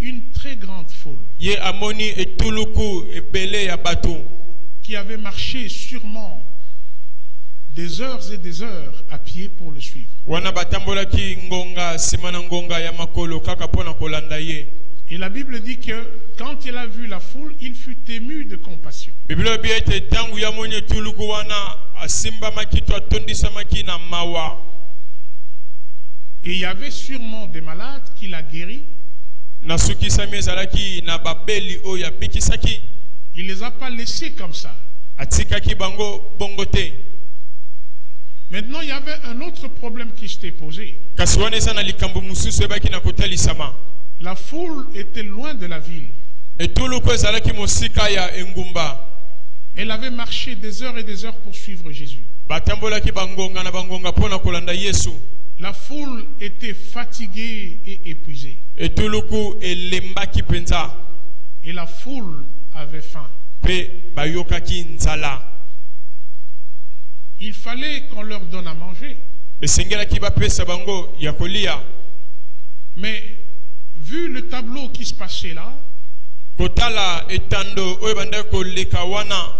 une très grande foule Ye amoni etuluku ebele ya bato. qui avait marché sûrement des heures et des heures à pied pour le suivre. Wana batambolaki ngonga simana ngonga ya makolo kaka pona kolanda ye. Et la Bible dit que quand il a vu la foule, il fut ému de compassion. Biblia biete tangu ya moni etuluku wana asimba makito atondisa makina mawa. Et il y avait sûrement des malades qu'il a guéris. Nasuki sami ezalaki na babeli oya bikisaki. Il ne les a pas laissés comme ça. Atikaki bango bongote. Maintenant, il y avait un autre problème qui s'était posé. Kasiwane sana likambo mususu ebaki na kotalisama. La foule était loin de la ville. Etuluku ezalaki mosika ya engumba. Elle avait marché des heures et des heures pour suivre Jésus. Batambolaki bangonga na bangonga pona kolanda Yesu. La foule était fatiguée et épuisée. Etuluku elembaki penza. Et la foule avait faim. Pe bayokaki nzala. Il fallait qu'on leur donne à manger. Esengelaki bapesa bango ya kolia. Mais vu le tableau qui se passait là, Kotala etando oyo bandaki koleka wana.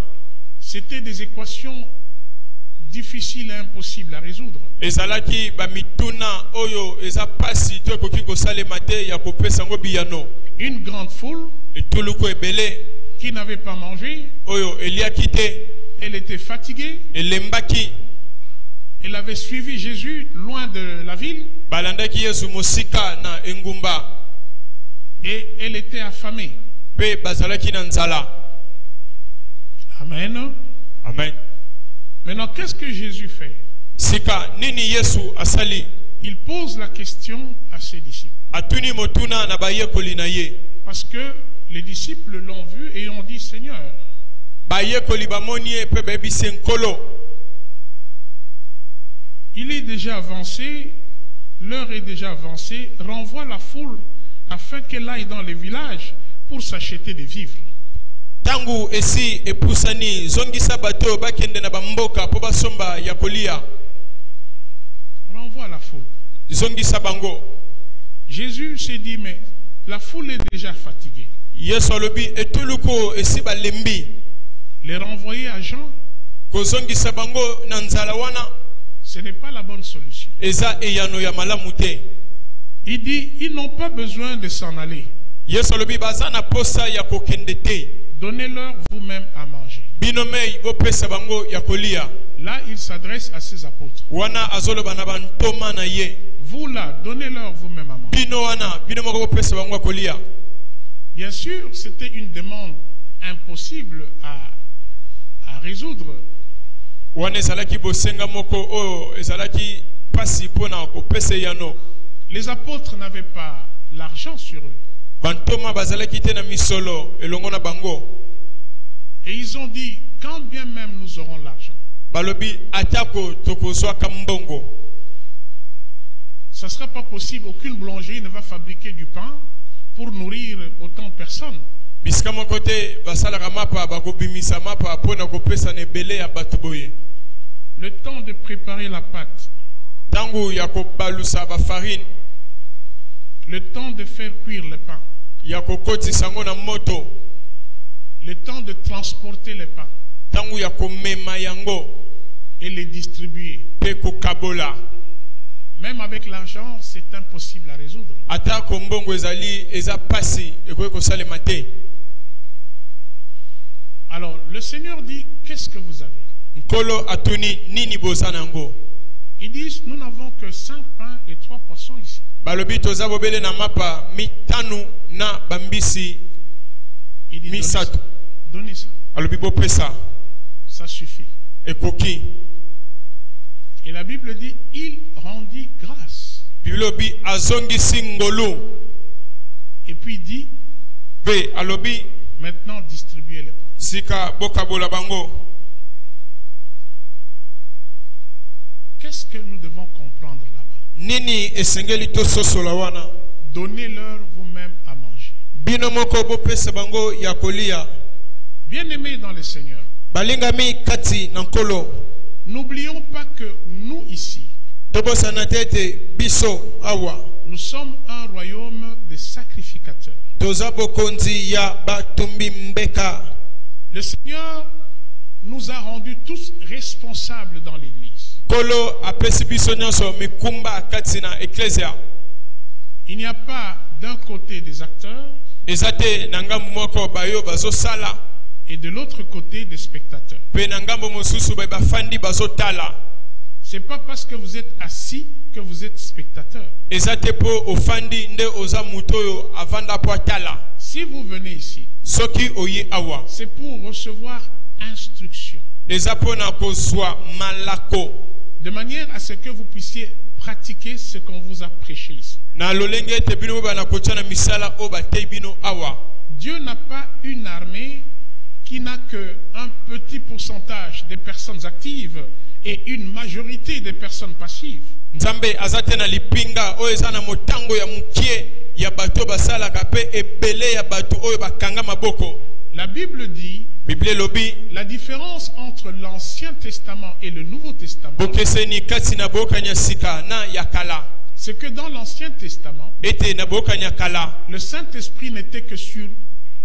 c'était des équations difficiles et impossibles à résoudre. Ezalaki bamituna oyo eza pasi to ekoki kosalema te ya kopesa ngo biyano. Une grande foule Etuluku ebele qui n'avait pas mangé, oyo eliaki te. elle était fatiguée, Elembaki. elle avait suivi Jésus loin de la ville Balandaki Yesu mosika na engumba. et elle était affamée. Pe bazalaki na nzala. Amen. Amen. Maintenant, qu'est-ce que Jésus fait? Sika nini Yesu asali? Il pose la question à ses disciples. Atuni motuna na bayekoli na ye. Parce que les disciples l'ont vu et ont dit, Seigneur, Bayekoli bamoni ye pe bebisi nkolo. il est déjà avancé, l'heure est déjà avancée, renvoie la foule afin qu'elle aille dans les villages pour s'acheter des vivres. Tangu esi epusani zongisa bato bakende na bamboka po basomba ya kolia. Renvoie la foule. Zongisa bango. Jésus s'est dit, mais la foule est déjà fatiguée. Yesu alobi etuluku esi balembi. Les renvoyer à Jean, Kozongisa bango na nzala wana. ce n'est pas la bonne solution. Eza eyano ya malamu te. Il dit, ils n'ont pas besoin de s'en aller. Yesu alobi baza na posa ya kokende te. Donnez-leur vous-même à manger. Binomei bopesa bango ya kolia. Là, il s'adresse à ses apôtres. Wana azoloba na bantoma na ye. Vous là, donnez-leur vous-même à manger. Bino wana bino moko bopesa bango ya kolia. Bien sûr, c'était une demande impossible à résoudre. Wana ezalaki bosenga moko oyo ezalaki pasi pona kopesa yano. Les apôtres n'avaient pas l'argent sur eux. Bantoma bazalaki te na misolo elongo na bango. Et ils ont dit, quand bien même nous aurons l'argent, Balobi atako tokozwa kambongo. ça ne sera pas possible. Aucune boulangerie ne va fabriquer du pain pour nourrir autant de personnes. Bisika moko te basalaka mapa bakobimisa mapa pona kopesa na ebele ya bato boye. Le temps de préparer la pâte, Tangu ya kobalusa ba farine, le temps de faire cuire le pain, ya kokotisa ngo na moto, le temps de transporter le pain tangu ya komema yango et les distribuer. pe kokabola. Même avec l'argent, c'est impossible à résoudre. Ata kombongo ezali eza pasi ekoki kosalema te. Alors, le Seigneur dit, qu'est-ce que vous avez? Nkolo atuni nini boza nango? Ils disent, nous n'avons que 5 pains et 3 poissons ici. Balobi toza bobele na mapa mitanu na bambisi Il dit, misato. donnez ça. Alobi bopesa Ça suffit. ekoki. Et la Bible dit, il rendit grâce. Bilobi azongisi ngolu. Et puis il dit, Pe alobi maintenant distribuez les pains. sika bokabola bango. Qu'est-ce que nous devons comprendre là-bas? Nini esengeli to sosola wana? Donnez-leur vous-même à manger. Bino moko bopesa bango ya kolia. Bien-aimés dans le Seigneur, Balingami kati na nkolo. n'oublions pas que nous ici, Tobosana tete biso awa. Nous sommes un royaume de sacrificateurs. toza bokonzi ya batumbi mbeka. Le Seigneur nous a rendus tous responsables dans l'Église. Kolo apesi biso nyonso mikumba kati na ecclesia. Il n'y a pas d'un côté des acteurs Ezate na ngambo moko bayo bazosala et de l'autre côté des spectateurs. pe na ngambo mosusu ba bafandi bazotala. C'est pas parce que vous êtes assis que vous êtes spectateur. Ezate po ofandi nde oza mutoyo avanda po atala. Si vous venez ici, Soki oyi awa. c'est pour recevoir instruction, Ezapo na kozwa malako. de manière à ce que vous puissiez pratiquer ce qu'on vous a prêché ici. Na lolenge te bino bana kocha na misala o batei bino awa. Dieu n'a pas une armée qui n'a qu'un petit pourcentage des personnes actives et une majorité des personnes passives. Nzambe azate na lipinga o eza na motango ya mukie ya bato basala kape ebele ya bato oyo bakanga maboko. La Bible dit Bible lobi la différence entre l'Ancien Testament et le Nouveau Testament, bokeseni kati na boka nya sika na ya kala. c'est que dans l'Ancien Testament, Ete na boka nya kala le Saint-Esprit n'était que sur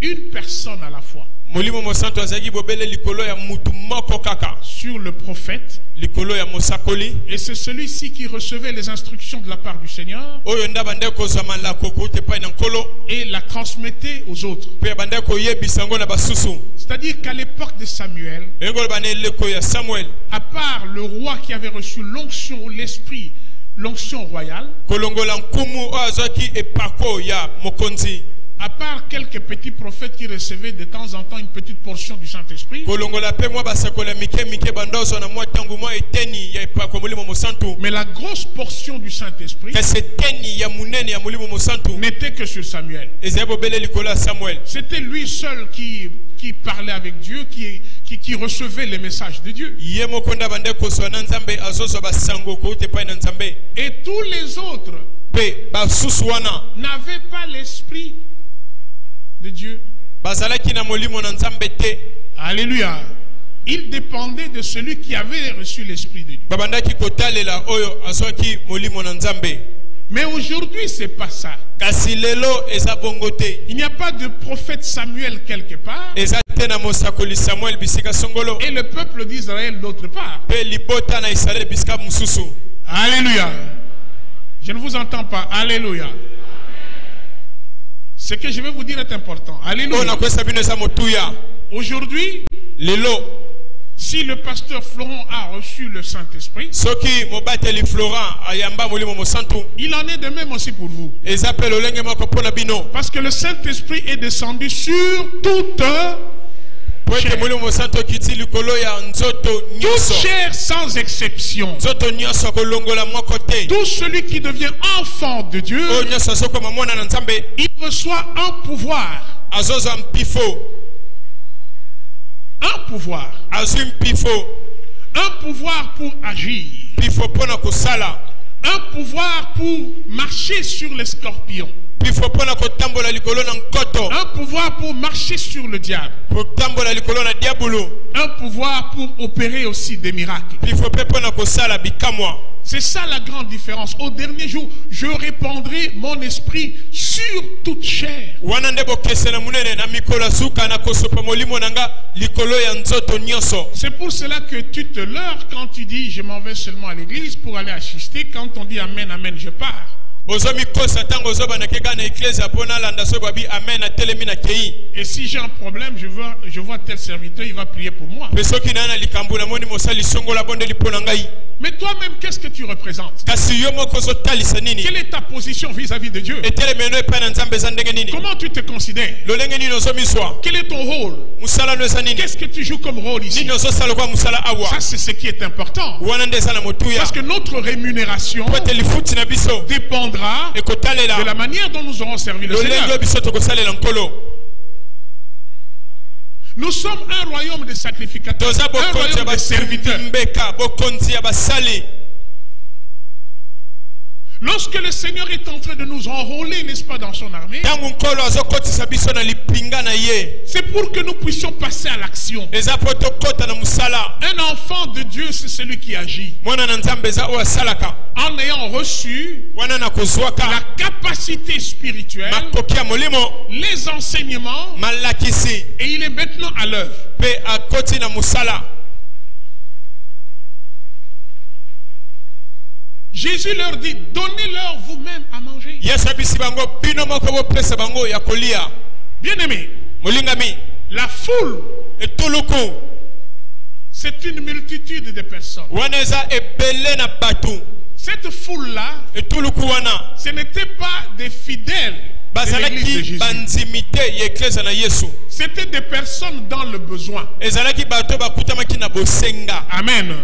une personne à la fois. molimo mosanto azaki bobele likolo ya mutu moko kaka. Sur le prophète, Likolo ya mosakoli et c'est celui-ci qui recevait les instructions de la part du Seigneur oyo ndaba nde kozwa malako kote pai na nkolo et la transmettait aux autres. pe bande koyebisa ngo na basusu. C'est-à-dire qu'à l'époque de Samuel, Engolo bana eleko ya Samuel à part le roi qui avait reçu l'onction ou l'esprit, l'onction royale, kolongola nkumu oyo azwaki epako ya mokonzi. à part quelques petits prophètes qui recevaient de temps en temps une petite portion du Saint-Esprit, Kolongola pe mwa basakola mike mike bandozo na mwa tangu mwa eteni ya epako mulimo mosantu. mais la grosse portion du Saint-Esprit Kasi eteni ya munene ya mulimo mosantu n'était que sur Samuel. ezali bobele likolo ya Samuel. C'était lui seul qui parlait avec Dieu, qui recevait les messages de Dieu. Ye moko nda bande kozwa na nzambe azozwa basango kote pai na nzambe. Et tous les autres Pe basusu wana n'avaient pas l'esprit de Dieu. bazalaki na molimo na nzambe te. Alléluia. Ils dépendaient de celui qui avait reçu l'esprit de Dieu. Babandaki kotalela oyo azwaki molimo na nzambe. Mais aujourd'hui, c'est pas ça. Kasi lelo eza bongo te. Il n'y a pas de prophète Samuel quelque part Eza te na mosakoli Samuel bisika songolo. et le peuple d'Israël d'autre part. Pe libota na Israel bisika mususu. Alléluia. Je ne vous entends pas. Alléluia. Ce que je vais vous dire est important. Alléluia. Aujourd'hui, lelo si le pasteur Florent a reçu le Saint-Esprit, soki mobateli Florent ayamba molimo mosantu il en est de même aussi pour vous. ezapelo olenge moko pona bino. Parce que le Saint-Esprit est descendu sur toute Poete molimo mosantu kiti likolo ya nzoto nyonso. chair sans exception. Nzoto nyonso kolongola moko te. Tout celui qui devient enfant de Dieu, O nyonso sokoma mwana na nzambe il reçoit un pouvoir. azozwa mpifo. Un pouvoir. Azwi mpifo. Un pouvoir pour agir. Mpifo pona kosala. Un pouvoir pour marcher sur les scorpions. Mpifo pona kotambola likolo na nkoto. Un pouvoir pour marcher sur le diable. Kotambola likolo na diabolo. Un pouvoir pour opérer aussi des miracles. Mpifo pe pona kosala bikamwa. C'est ça la grande différence. Au dernier jour, je répandrai mon esprit sur toute chair. C'est pour cela que tu te leurres quand tu dis je m'en vais seulement à l'église pour aller assister. Quand on dit amen, amen, je pars. Et si j'ai un problème, je vois tel serviteur, il va prier pour moi. Mais toi-même, qu'est-ce que tu représentes? Quelle est ta position vis-à-vis de Dieu? Comment tu te considères? Quel est ton rôle? Qu'est-ce que tu joues comme rôle ici? Ça, c'est ce qui est important. Parce que notre rémunération dépendra de la manière dont nous aurons servi le Seigneur. Nous sommes un royaume de sacrificateurs, un royaume de serviteurs. Lorsque le Seigneur est en train de nous enrôler, n'est-ce pas, dans son armée, c'est pour que nous puissions passer à l'action. Un enfant de Dieu, c'est celui qui agit. En ayant reçu la capacité spirituelle, les enseignements, et il est maintenant à l'œuvre. Jésus leur dit, donnez-leur vous-même à manger. Bien-aimé, la foule, c'est une multitude de personnes. Cette foule-là, ce n'était pas des fidèles de l'église de Jésus. C'était des personnes dans le besoin. Amen.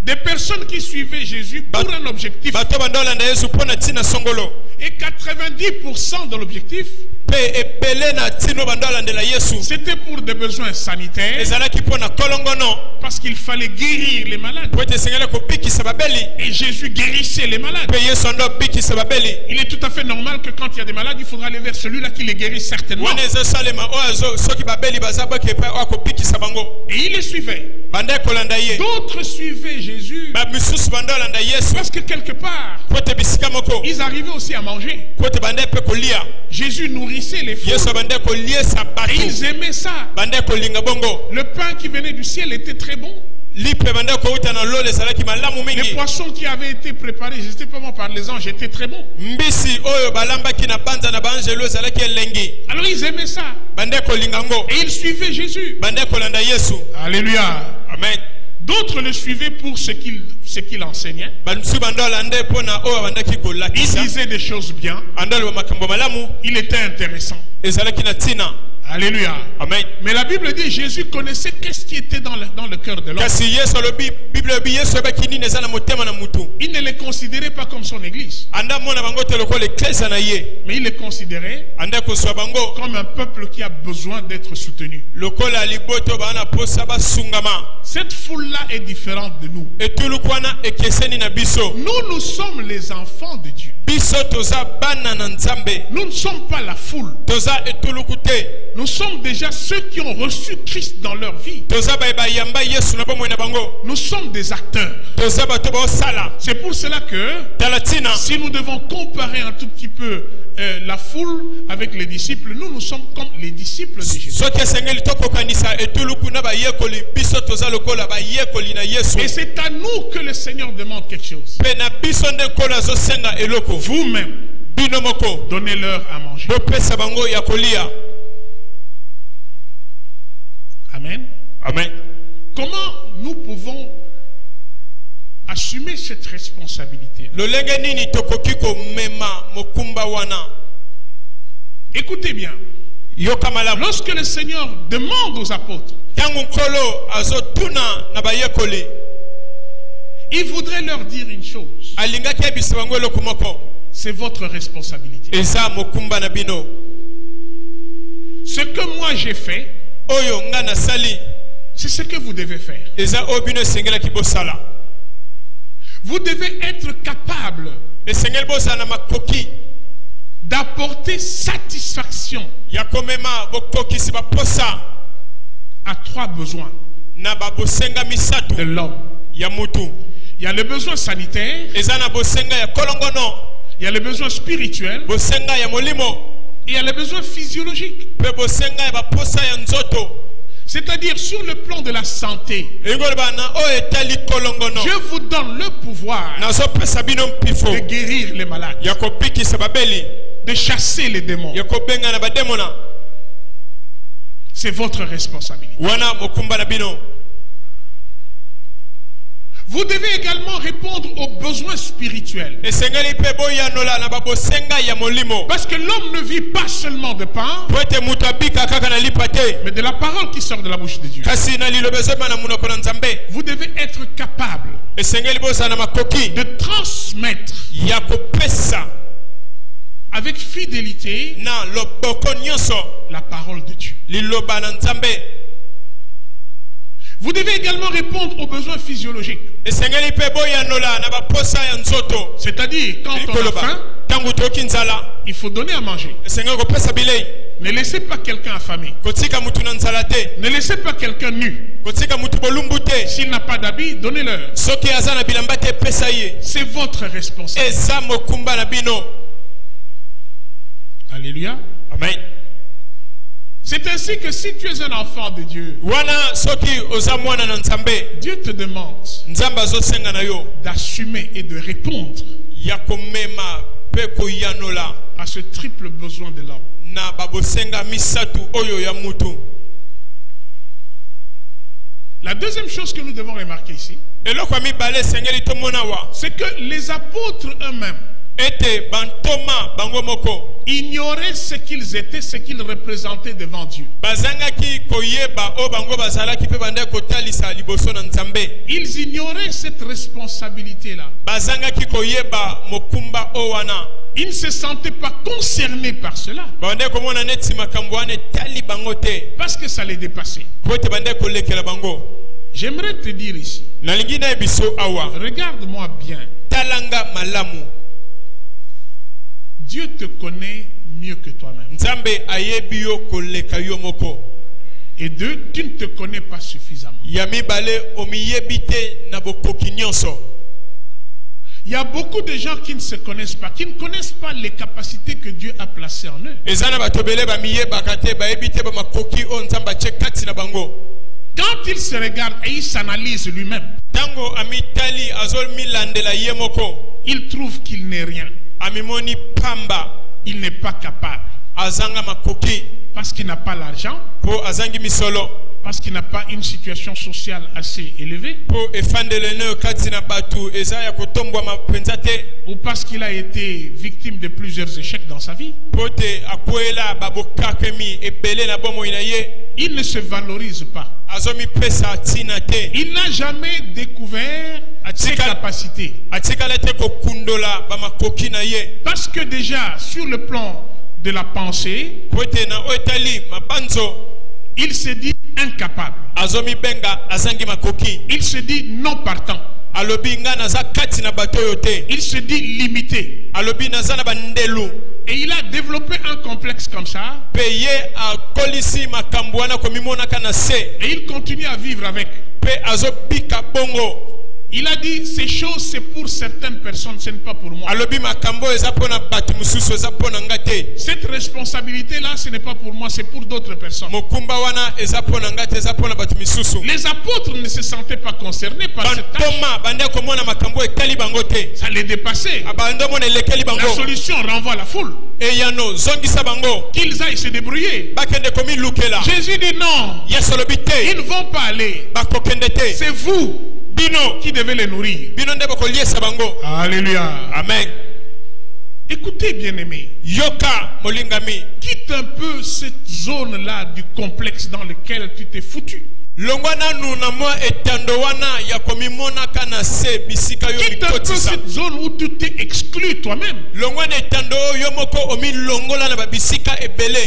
Des personnes qui suivaient Jésus pour un objectif. Et 90% de l'objectif, c'était pour des besoins sanitaires. Parce qu'il fallait guérir les malades. Et Jésus guérissait les malades. Il est tout à fait normal que quand il y a des malades, il faudra aller vers celui-là qui les guérit certainement. Et il les suivait. D'autres suivaient Jésus parce que quelque part, ils arrivaient aussi à manger. Jésus nourrissait les foules et ils aimaient ça. Le pain qui venait du ciel était très bon. Les poissons qui avaient été préparés justement par les anges étaient très bons. Alors ils aimaient ça. Et ils suivaient Jésus. Alléluia. Amen. D'autres le suivaient pour ce qu'il enseignait. Il disait des choses bien. Il était intéressant. Alléluia. Amen. Mais la Bible dit Jésus connaissait qu'est-ce qui était dans le cœur de l'homme. Il ne les considérait pas comme son église. Mais il les considérait comme un peuple qui a besoin d'être soutenu. Cette foule-là est différente de nous. Nous sommes les enfants de Dieu. Nous ne sommes pas la foule. Nous sommes déjà ceux qui ont reçu Christ dans leur vie. Nous sommes des acteurs. C'est pour cela que si nous devons comparer un tout petit peu la foule avec les disciples, nous sommes comme les disciples de Jésus. Et c'est à nous que le Seigneur demande quelque chose. Vous-même, donnez-leur à manger. Amen. Amen. Comment nous pouvons assumer cette responsabilité? Écoutez bien. Lorsque le Seigneur demande aux apôtres, il voudrait leur dire une chose. C'est votre responsabilité. Ce que moi j'ai fait, c'est ce que vous devez faire. Vous devez être capable d'apporter satisfaction à 3 besoins de l'homme. Il y a le besoin sanitaire, il y a le besoin spirituel, il y a le besoin physiologique. C'est-à-dire sur le plan de la santé, je vous donne le pouvoir de guérir les malades, de chasser les démons. C'est votre responsabilité. Vous devez également répondre aux besoins spirituels. Parce que l'homme ne vit pas seulement de pain, mais de la parole qui sort de la bouche de Dieu. Vous devez être capable de transmettre avec fidélité la parole de Dieu. Vous devez également répondre aux besoins physiologiques. C'est-à-dire, quand on a faim, il faut donner à manger. Ne laissez pas quelqu'un affamé. Ne laissez pas quelqu'un nu. S'il n'a pas d'habit, donnez-leur. C'est votre responsabilité. Alléluia. Amen. C'est ainsi que si tu es un enfant de Dieu, Dieu te demande d'assumer et de répondre à ce triple besoin de l'homme. La deuxième chose que nous devons remarquer ici, c'est que les apôtres eux-mêmes ignoraient ce qu'ils étaient, ce qu'ils représentaient devant Dieu. Ils ignoraient cette responsabilité-là. Ils ne se sentaient pas concernés par cela. Parce que ça les dépassait. J'aimerais te dire ici, regarde-moi bien. Dieu te connaît mieux que toi-même. Et deux, tu ne te connais pas suffisamment. Il y a beaucoup de gens qui ne se connaissent pas, qui ne connaissent pas les capacités que Dieu a placées en eux. Quand il se regarde et il s'analyse lui-même, il trouve qu'il n'est rien. Il n'est pas capable. Parce qu'il n'a pas l'argent. Parce qu'il n'a pas une situation sociale assez élevée. Ou parce qu'il a été victime de plusieurs échecs dans sa vie. Il ne se valorise pas. Il n'a jamais découvert ses capacités. Parce que déjà, sur le plan de la pensée, il se dit incapable. Il se dit non partant. Il se dit limité. Et il a développé un complexe comme ça. Et il continue à vivre avec. Il a dit, ces choses c'est pour certaines personnes, ce n'est pas pour moi. Cette responsabilité-là, ce n'est pas pour moi, c'est pour d'autres personnes. Les apôtres ne se sentaient pas concernés par cette tâche. Ça les dépassait. La solution renvoie la foule. Qu'ils aillent se débrouiller. Jésus dit non, ils ne vont pas aller. C'est vous qui devez les nourrir. Alléluia. Amen. Écoutez, bien-aimés. Quitte un peu cette zone-là du complexe dans lequel tu t'es foutu. Quitte un peu cette zone où tu t'es exclu toi-même.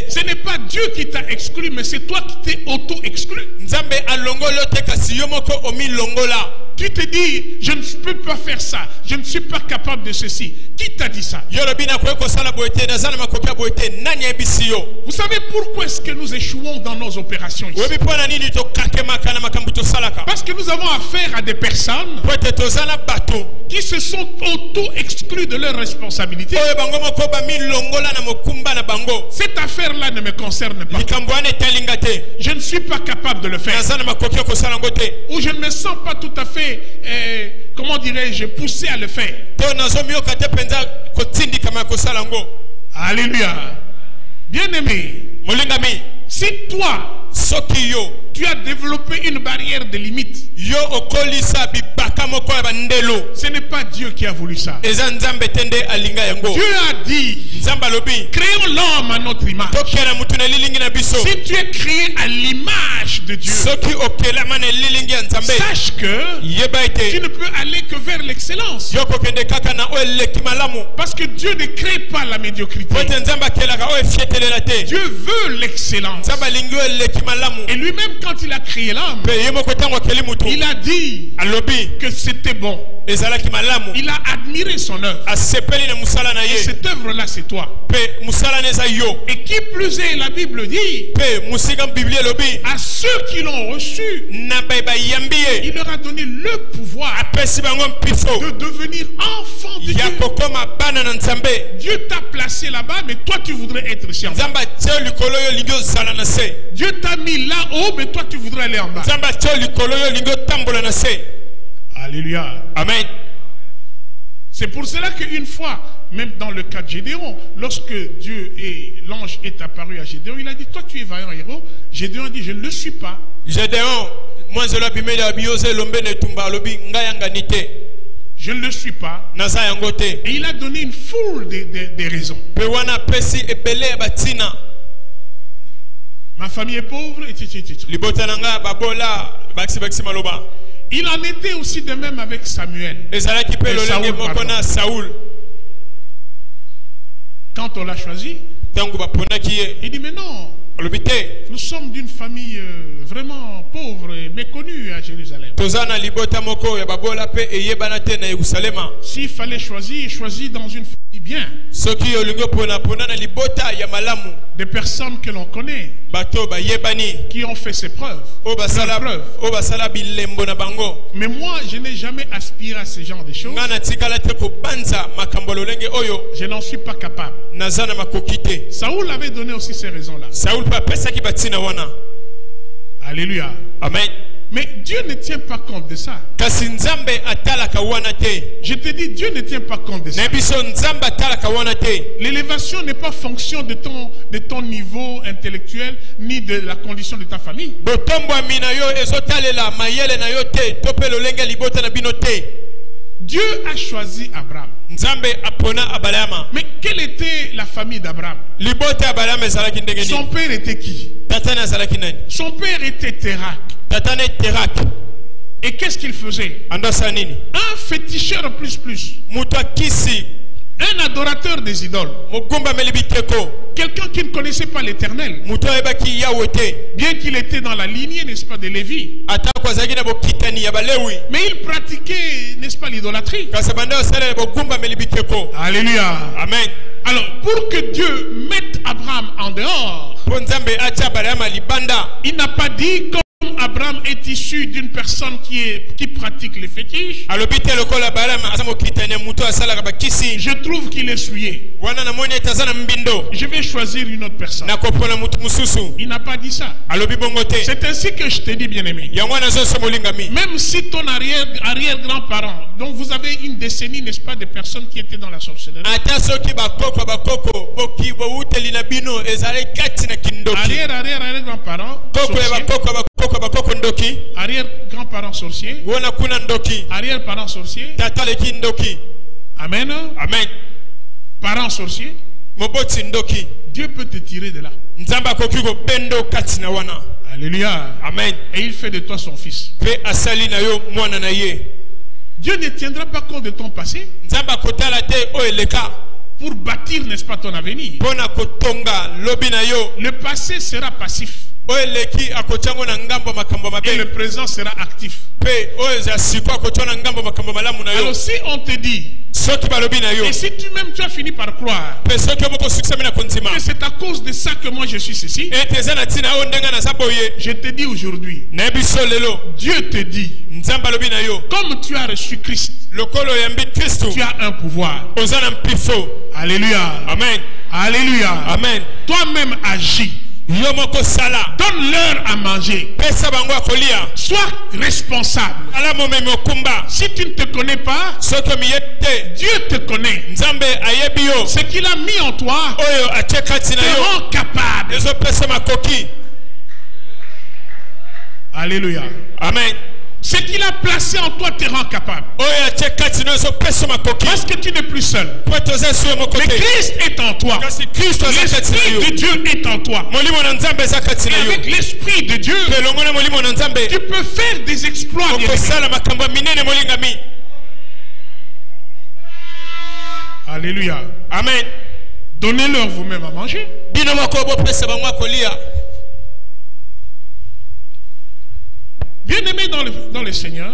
Ce n'est pas Dieu qui t'a exclu, mais c'est toi qui t'es auto-exclu. Tu te dis, je ne peux pas faire ça, je ne suis pas capable de ceci. Qui t'a dit ça? Vous savez pourquoi est-ce que nous échouons dans nos opérations ici? Parce que nous avons affaire à des personnes qui se sont auto-exclus de leurs responsabilités. Cette affaire-là ne me concerne pas. Je ne suis pas capable de le faire. Ou je ne me sens pas tout à fait, comment dirais-je, poussé à le faire. Alléluia. Bien-aimé, si toi, tu as développé une barrière de limite, ce n'est pas Dieu qui a voulu ça. Dieu a dit, créons l'homme à notre image. Si tu es créé à l'image de de Dieu, sache que tu ne peux aller que vers l'excellence. Parce que Dieu ne crée pas la médiocrité. Dieu veut l'excellence. Et lui-même, quand il a créé l'homme, il a dit que c'était bon. Il a admiré son œuvre. Et cette œuvre-là, c'est toi. Et qui plus est, la Bible dit, à ceux qui l'ont reçu, il leur a donné le pouvoir de devenir enfants de Dieu. Dieu t'a placé là-bas, mais toi tu voudrais être scientifique. Dieu t'a mis là-haut, mais toi tu voudrais aller en bas. Alléluia. Amen. C'est pour cela qu'une fois, même dans le cas de Gédéon, lorsque Dieu et l'ange est apparu à Gédéon, il a dit, toi tu es vaillant héros. Gédéon a dit, je ne le suis pas. Gédéon, je ne le suis pas. Et il a donné une foule de raisons. Ma famille est pauvre, etc. Il en était aussi de même avec Samuel. Saoul. Quand on l'a choisi, il dit, mais non, nous sommes d'une famille vraiment pauvre et méconnue à Jérusalem. S'il fallait choisir, choisis dans une famille bien. Des personnes que l'on connaît, qui ont fait ses preuves. Mais moi, je n'ai jamais aspiré à ce genre de choses. Je n'en suis pas capable. Saoul avait donné aussi ces raisons-là. Alléluia. Amen. Mais Dieu ne tient pas compte de ça. Je te dis, Dieu ne tient pas compte de ça. L'élévation n'est pas fonction de ton niveau intellectuel ni de la condition de ta famille. Dieu a choisi Abraham. Mais quelle était la famille d'Abraham? Son père était qui? Son père était Térak. Et qu'est-ce qu'il faisait? Un féticheur plus. Un adorateur des idoles. Quelqu'un qui ne connaissait pas l'Éternel. Bien qu'il était dans la lignée, n'est-ce pas, de Lévi. Mais il pratiquait, n'est-ce pas, l'idolâtrie. Alléluia. Amen. Alors, pour que Dieu mette Abraham en dehors, il n'a pas dit comme Abraham est issu d'une personne qui pratique les fétiches. Je trouve qu'il est souillé. Je vais choisir une autre personne. Il n'a pas dit ça. C'est ainsi que je te dis, bien-aimé. Même si ton arrière-grand-parent, donc vous avez une décennie, n'est-ce pas, de personnes qui étaient dans la sorcellerie. Arrière-grand-parent, arrière-grand-parent sorcier, arrière-parent sorcier, amen, amen, parent sorcier, Dieu peut te tirer de là. Alléluia. Amen. Et il fait de toi son fils. Dieu ne tiendra pas compte de ton passé pour bâtir, n'est-ce pas, ton avenir. Le passé sera passif. Et le présent sera actif. Alors si on te dit, et si tu-même tu as fini par croire que c'est à cause de ça que moi je suis ceci, je te dis aujourd'hui, Dieu te dit, comme tu as reçu Christ, tu as un pouvoir. Alléluia. Amen. Alléluia. Amen. Toi-même agis. Donne-leur à manger. Sois responsable. Si tu ne te connais pas, Dieu te connaît. Ce qu'il a mis en toi te rend capable. Alléluia. Amen. Ce qu'il a placé en toi te rend capable. Parce que tu n'es plus seul. Mais Christ est en toi. L'Esprit de Dieu est en toi. Et avec l'Esprit de Dieu, tu peux faire des exploits. Alléluia. Amen. Donnez-leur vous-même à manger. Bien-aimé dans le Seigneur,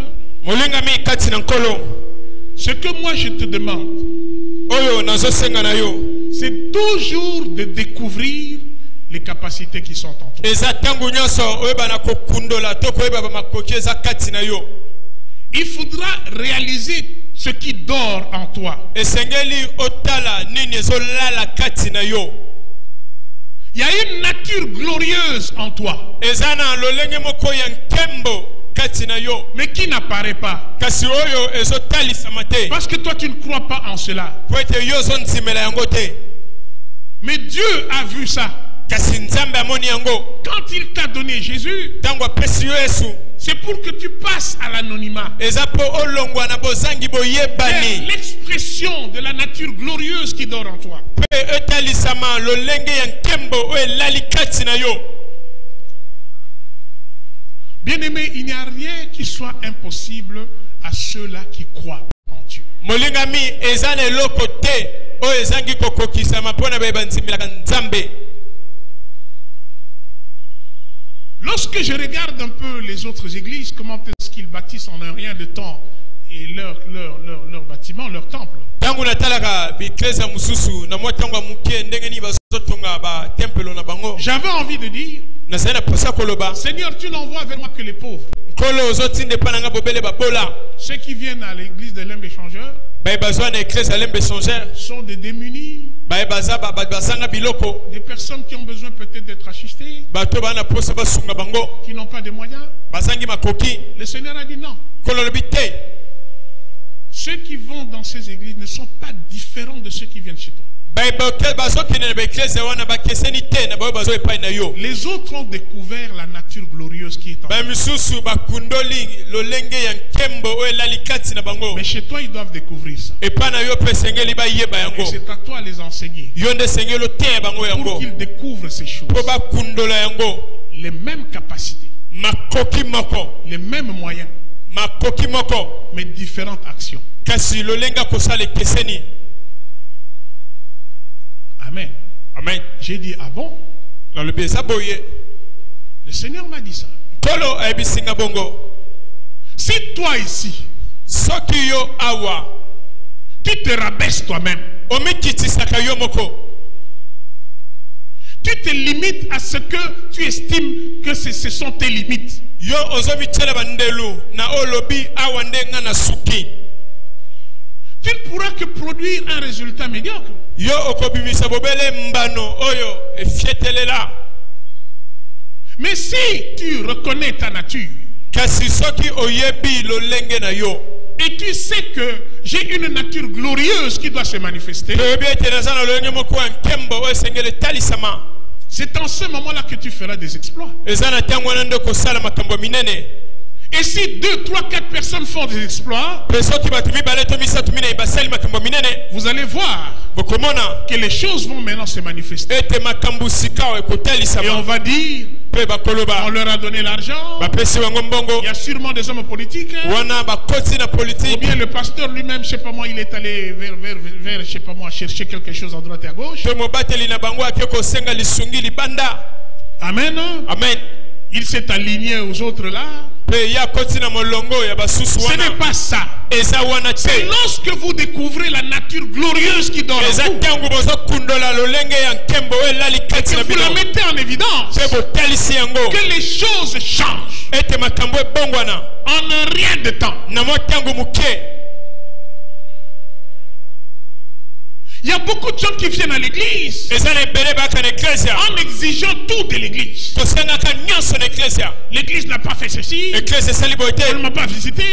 ce que moi je te demande, c'est toujours de découvrir les capacités qui sont en toi. Il faudra réaliser ce qui dort en toi. Il y a une nature glorieuse en toi, mais qui n'apparaît pas. Parce que toi tu ne crois pas en cela. Mais Dieu a vu ça. Quand il t'a donné Jésus, c'est pour que tu passes à l'anonymat. L'expression de la nature glorieuse qui dort en toi. Bien-aimé, il n'y a rien qui soit impossible à ceux-là qui croient en Dieu. Lorsque je regarde un peu les autres églises, comment est-ce qu'ils bâtissent en un rien de temps et leur bâtiment, leur temple. J'avais envie de dire, Seigneur, tu n'envoies vers moi que les pauvres. Ceux qui viennent à l'église de l'Homme Échangeur sont des démunis, des personnes qui ont besoin peut-être d'être assistées, qui n'ont pas de moyens. Le Seigneur a dit non. Ceux qui vont dans ces églises ne sont pas différents de ceux qui viennent chez toi. Les autres ont découvert la nature glorieuse qui est en eux. Mais chez toi, ils doivent découvrir ça. Et c'est à toi de les enseigner pour qu'ils découvrent ces choses. Les mêmes capacités, les mêmes moyens, mais différentes actions. Amen. Amen. J'ai dit, ah bon? Le Seigneur m'a dit ça. Si toi ici, tu te rabaisses toi-même, tu te limites à ce que tu estimes que ce sont tes limites. Tu ne pourras que produire un résultat médiocre. Mais si tu reconnais ta nature et tu sais que j'ai une nature glorieuse qui doit se manifester, c'est en ce moment-là que tu feras des exploits. Et si 2, 3, 4 personnes font des exploits, vous allez voir que les choses vont maintenant se manifester. Et on va dire, on leur a donné l'argent. Il y a sûrement des hommes politiques. Ou bien le pasteur lui-même, je sais pas moi, il est allé vers je sais pas moi, chercher quelque chose à droite et à gauche. Amen. Amen. Il s'est aligné aux autres là. Ce n'est pas ça. C'est lorsque vous découvrez la nature glorieuse qui dort en vous, que vous la mettez en évidence, que les choses changent en un rien de temps. Il y a beaucoup de gens qui viennent à l'église en exigeant tout de l'église. L'église n'a pas fait ceci. Elle ne m'a pas visité.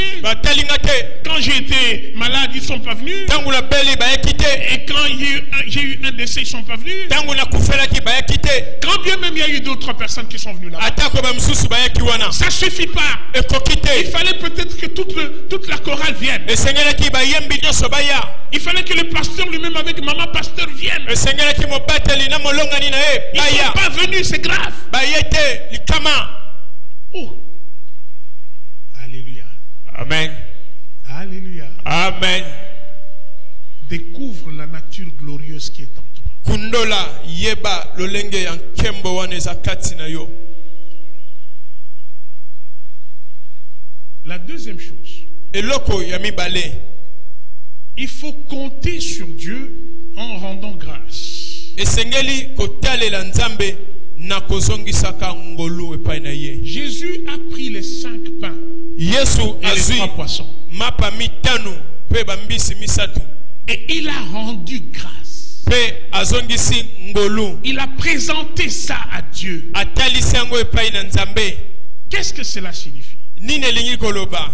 Quand j'ai été malade, ils ne sont pas venus. Et quand j'ai eu un décès, ils ne sont pas venus. Quand bien même il y a eu d'autres personnes qui sont venues là. Ça ne suffit pas. Il fallait peut-être que toute la chorale vienne. Il fallait que le pasteur lui-même avec maman pasteur vienne. Ils ne sont pas venus, c'est grave. Oh. Alléluia. Amen. Alléluia. Amen. Découvre la nature glorieuse qui est en toi. Kundola yeba lolenge ya nkembo waneza kati na yo. La deuxième chose. Eloko ya mibale. Il faut compter sur Dieu en rendant grâce. Esengeli kotalela nzambe na kozongisaka ngolu epai na ye. Jésus a pris les 5 pains Yesu et les 3 poissons. Mapa mitanu pe bambisi misatu. Et il a rendu grâce. Pe azongisi ngolu. Il a présenté ça à Dieu. Atalisi yango epai na nzambe. Qu'est-ce que cela signifie? Nini elingi koloba?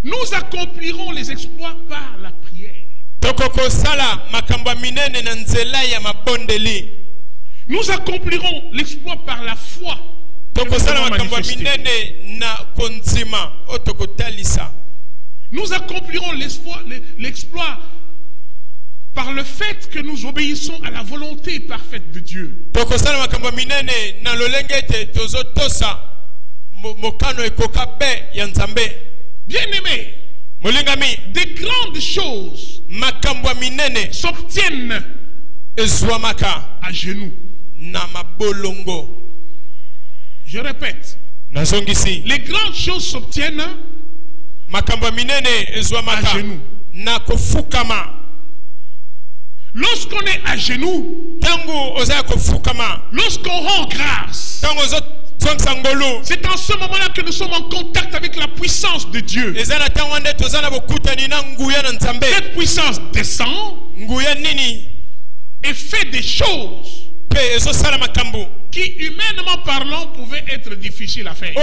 Nous accomplirons les exploits par la prière. Nous accomplirons l'exploit par la foi. Nous accomplirons l'exploit par le fait que nous obéissons à la volonté parfaite de Dieu. Bien-aimés, des grandes choses s'obtiennent à genoux. Je répète, les grandes choses s'obtiennent à genoux. Lorsqu'on est à genoux, lorsqu'on rend grâce, c'est en ce moment-là que nous sommes en contact avec la puissance de Dieu. Cette puissance descend et fait des choses qui, humainement parlant, pouvaient être difficiles à faire.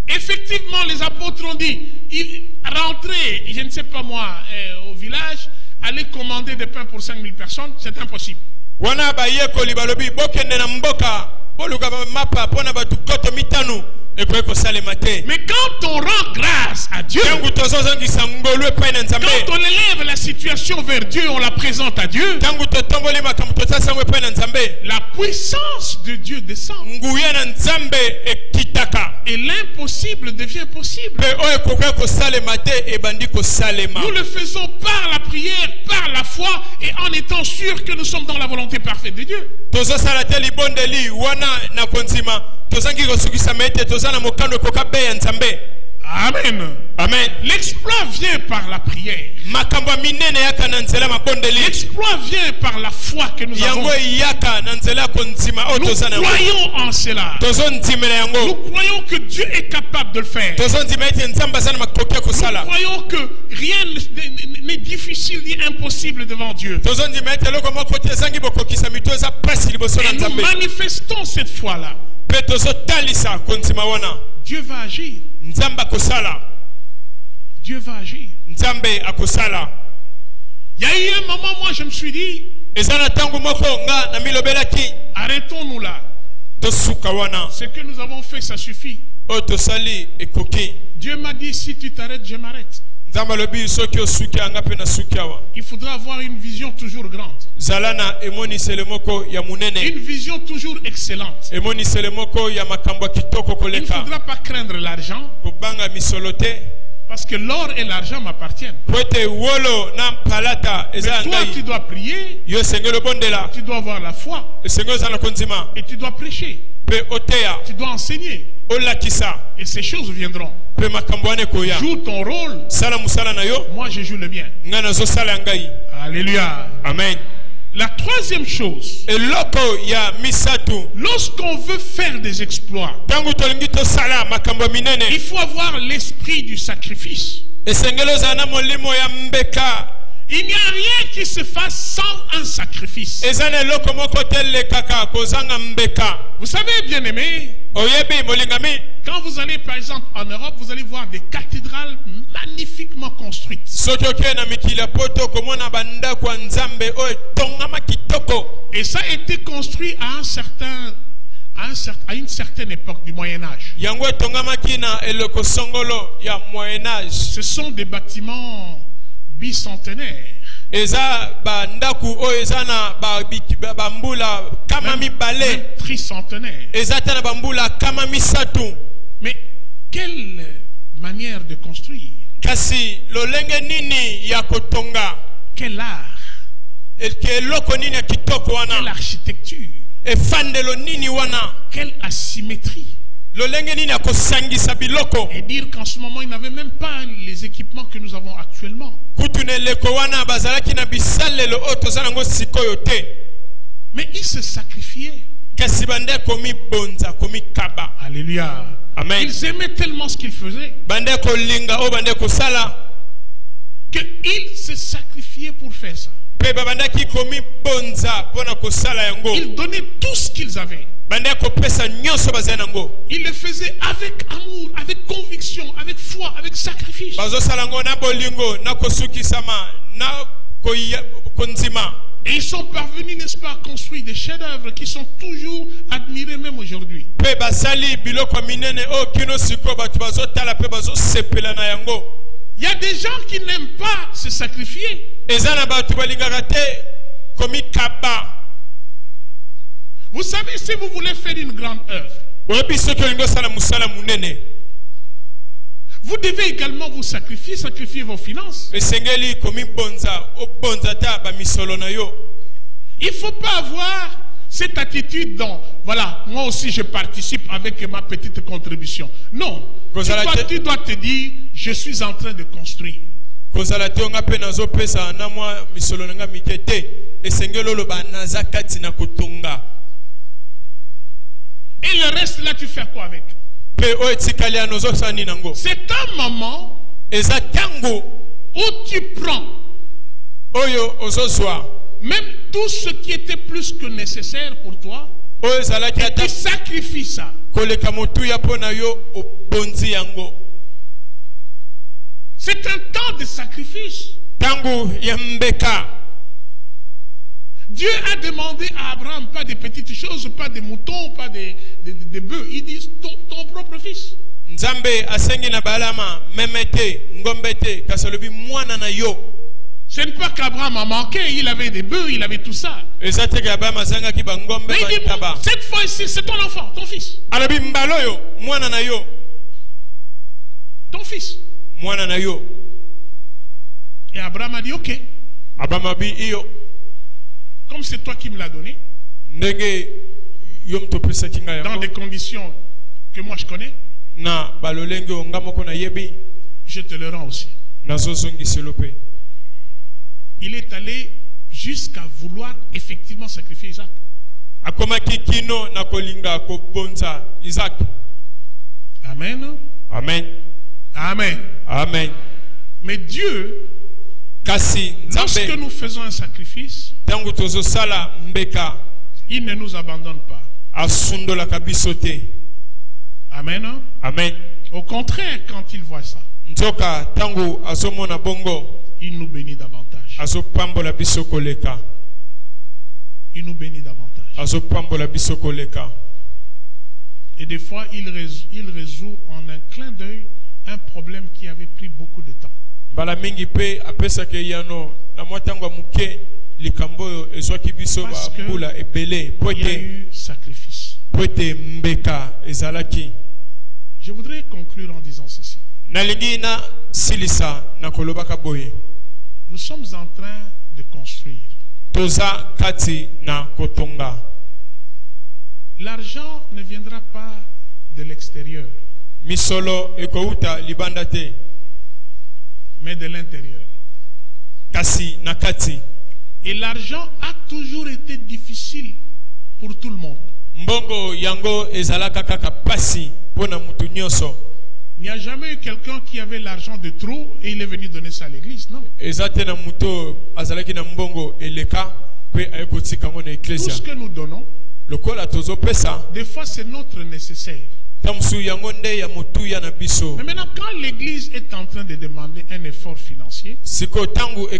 Effectivement, les apôtres ont dit, rentrer, je ne sais pas moi, au village, aller commander des pains pour 5000 personnes, c'est impossible. Mais quand on rend grâce à Dieu, quand on élève la situation vers Dieu, on la présente à Dieu, la puissance de Dieu descend et l'impossible devient possible. Nous le faisons par la prière, par la foi et en étant sûr que nous sommes dans la volonté parfaite de Dieu. Amen. Amen. L'exploit vient par la prière. L'exploit vient par la foi que nous avons. Nous croyons en cela. Nous croyons que Dieu est capable de le faire. Nous croyons que rien n'est difficile ni impossible devant Dieu. Et nous manifestons cette foi-là. Dieu va agir. Dieu va agir. Il y a eu un moment, moi je me suis dit, arrêtons-nous là. Ce que nous avons fait, ça suffit. Dieu m'a dit, si tu t'arrêtes, je m'arrête. Il faudra avoir une vision toujours grande. Une vision toujours excellente. Il ne faudra pas craindre l'argent. Parce que l'or et l'argent m'appartiennent. Mais toi, tu dois prier. Tu dois avoir la foi. Et tu dois prêcher. Tu dois enseigner. Et ces choses viendront. Joue ton rôle. Moi je joue le mien. Alléluia. Amen. La troisième chose, lorsqu'on veut faire des exploits, il faut avoir l'esprit du sacrifice. Il n'y a rien qui se fasse sans un sacrifice. Vous savez, bien aimé, quand vous allez par exemple en Europe, vous allez voir des cathédrales magnifiquement construites. Et ça a été construit à une certaine époque du Moyen-Âge. Ce sont des bâtiments bicentenaires. Tricentenaire. Mais quelle manière de construire? Quel art? Quelle architecture? Quelle asymétrie? Et dire qu'en ce moment, ils n'avaient même pas les équipements que nous avons actuellement. Mais ils se sacrifiaient. Alléluia. Amen. Ils aimaient tellement ce qu'ils faisaient qu'ils se sacrifiaient pour faire ça. Ils donnaient tout ce qu'ils avaient. Ils le faisaient avec amour, avec conviction, avec foi, avec sacrifice. Et ils sont parvenus, n'est-ce pas, à construire des chefs-d'œuvre qui sont toujours admirés même aujourd'hui. Il y a des gens qui n'aiment pas se sacrifier. Vous savez, si vous voulez faire une grande œuvre, vous devez également vous sacrifier vos finances. Il ne faut pas avoir cette attitude dont, voilà, moi aussi je participe avec ma petite contribution. Non, tu dois te dire, je suis en train de construire. Et le reste là, tu fais quoi avec? C'est un moment où tu prends même tout ce qui était plus que nécessaire pour toi et tu sacrifies ça. C'est un temps de sacrifice. Dieu a demandé à Abraham pas des petites choses, pas des moutons, pas des bœufs. Il dit ton propre fils. Ce n'est pas qu'Abraham a manqué, il avait des bœufs, il avait tout ça. Mais il dit, cette fois-ci, c'est ton enfant, ton fils. Ton fils. Et Abraham a dit, ok. Comme c'est toi qui me l'as donné, dans des conditions que moi je connais, je te le rends aussi. Il est allé jusqu'à vouloir effectivement sacrifier Isaac. Amen. Amen. Amen. Amen. Mais Dieu, lorsque nous faisons un sacrifice, il ne nous abandonne pas. Amen. Amen. Au contraire, quand il voit ça, il nous bénit davantage. Il nous bénit davantage. Et des fois, il résout en un clin d'œil un problème qui avait pris beaucoup de temps. Parce qu'il y a eu sacrifice. Je voudrais conclure en disant ceci. Nous sommes en train de construire. L'argent ne viendra pas de l'extérieur, mais de l'intérieur. Et l'argent a toujours été difficile pour tout le monde. Mbongo yango ezalaka kaka pasi pona mutu nyonso. Il n'y a jamais eu quelqu'un qui avait l'argent de trop et il est venu donner ça à l'église, non. Tout ce que nous donnons, des fois c'est notre nécessaire. Mais maintenant, quand l'église est en train de demander un effort financier, c'est-à-dire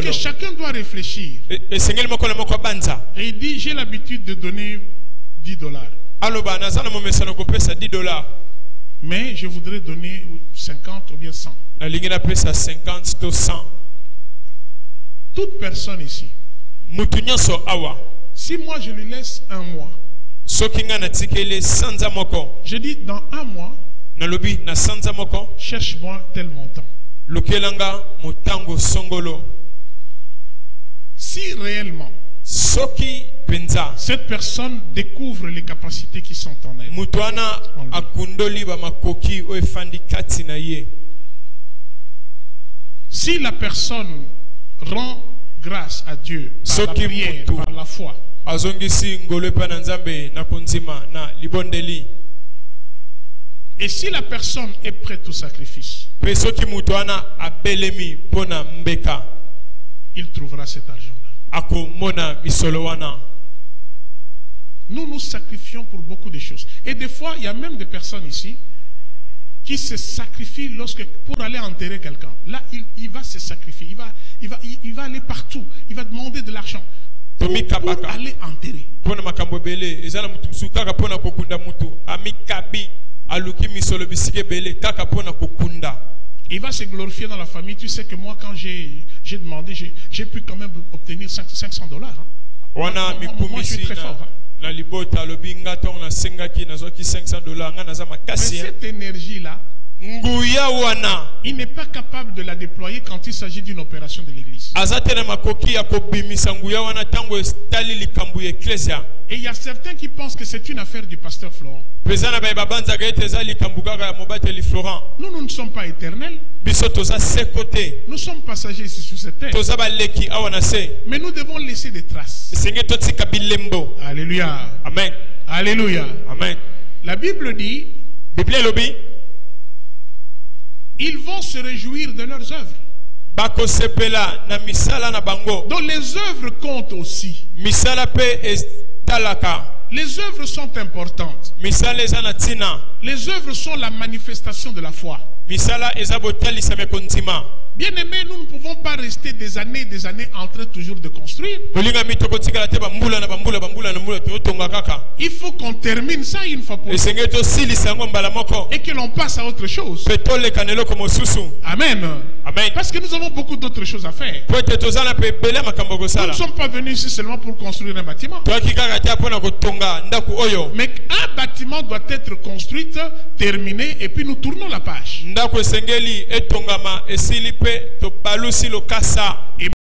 que chacun doit réfléchir. Et il dit, j'ai l'habitude de donner $10. Mais je voudrais donner 50 ou bien 100. Toute personne ici, si moi je lui laisse un mois, je dis dans un mois, cherche-moi tel montant. Si réellement cette personne découvre les capacités qui sont en elle, si la personne rend grâce à Dieu par la prière, par la foi, et si la personne est prête au sacrifice, il trouvera cet argent-là. Nous nous sacrifions pour beaucoup de choses. Et des fois, il y a même des personnes ici qui se sacrifient pour aller enterrer quelqu'un. Là, il va se sacrifier. Il va aller partout. Il va demander de l'argent pour aller enterrer. Il va se glorifier dans la famille. Tu sais que moi, quand j'ai demandé, j'ai pu quand même obtenir $500. Hein. Moi, je suis très fort. Hein. Mais cette énergie-là, il n'est pas capable de la déployer quand il s'agit d'une opération de l'église. Et il y a certains qui pensent que c'est une affaire du pasteur Florent. Nous ne sommes pas éternels. Nous sommes passagers ici sur cette terre. Mais nous devons laisser des traces. Alléluia. Amen. Alléluia. Amen. La Bible dit, ils vont se réjouir de leurs œuvres. Donc les œuvres comptent aussi. Les œuvres sont importantes. Les œuvres sont la manifestation de la foi. Bien aimé, nous ne pouvons pas rester des années en train toujours de construire. Il faut qu'on termine ça une fois pour toutes. Et que l'on passe à autre chose. Amen. Amen. Parce que nous avons beaucoup d'autres choses à faire. Nous ne sommes pas venus ici seulement pour construire un bâtiment. Mais un bâtiment doit être construit, terminé, et puis nous tournons la page.